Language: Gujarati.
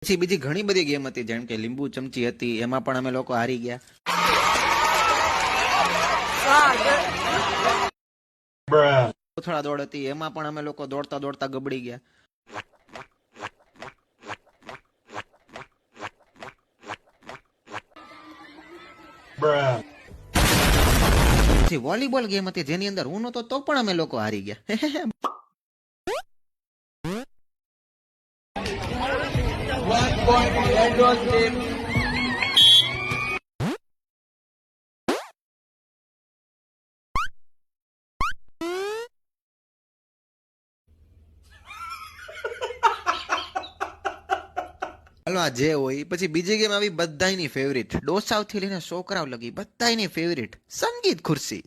પછી બીજી ઘણી બધી ગેમ હતી, જેમ કે લીંબુ ચમચી હતી, એમાં પણ અમે લોકો હારી ગયા. કોથળા દોડ હતી, એમાં પણ અમે લોકો દોડતા દોડતા ગબડી ગયા. પછી વોલીબોલ ગેમ હતી, જેની અંદર હું નતો તો પણ અમે લોકો હારી ગયા. હાલો, આ જે હોય. પછી બીજી ગેમ આવી બધાયની ફેવરિટ, ડોસાવ થી લઈને છોકરાઓ લગી બધાયની ફેવરિટ, સંગીત ખુરશી.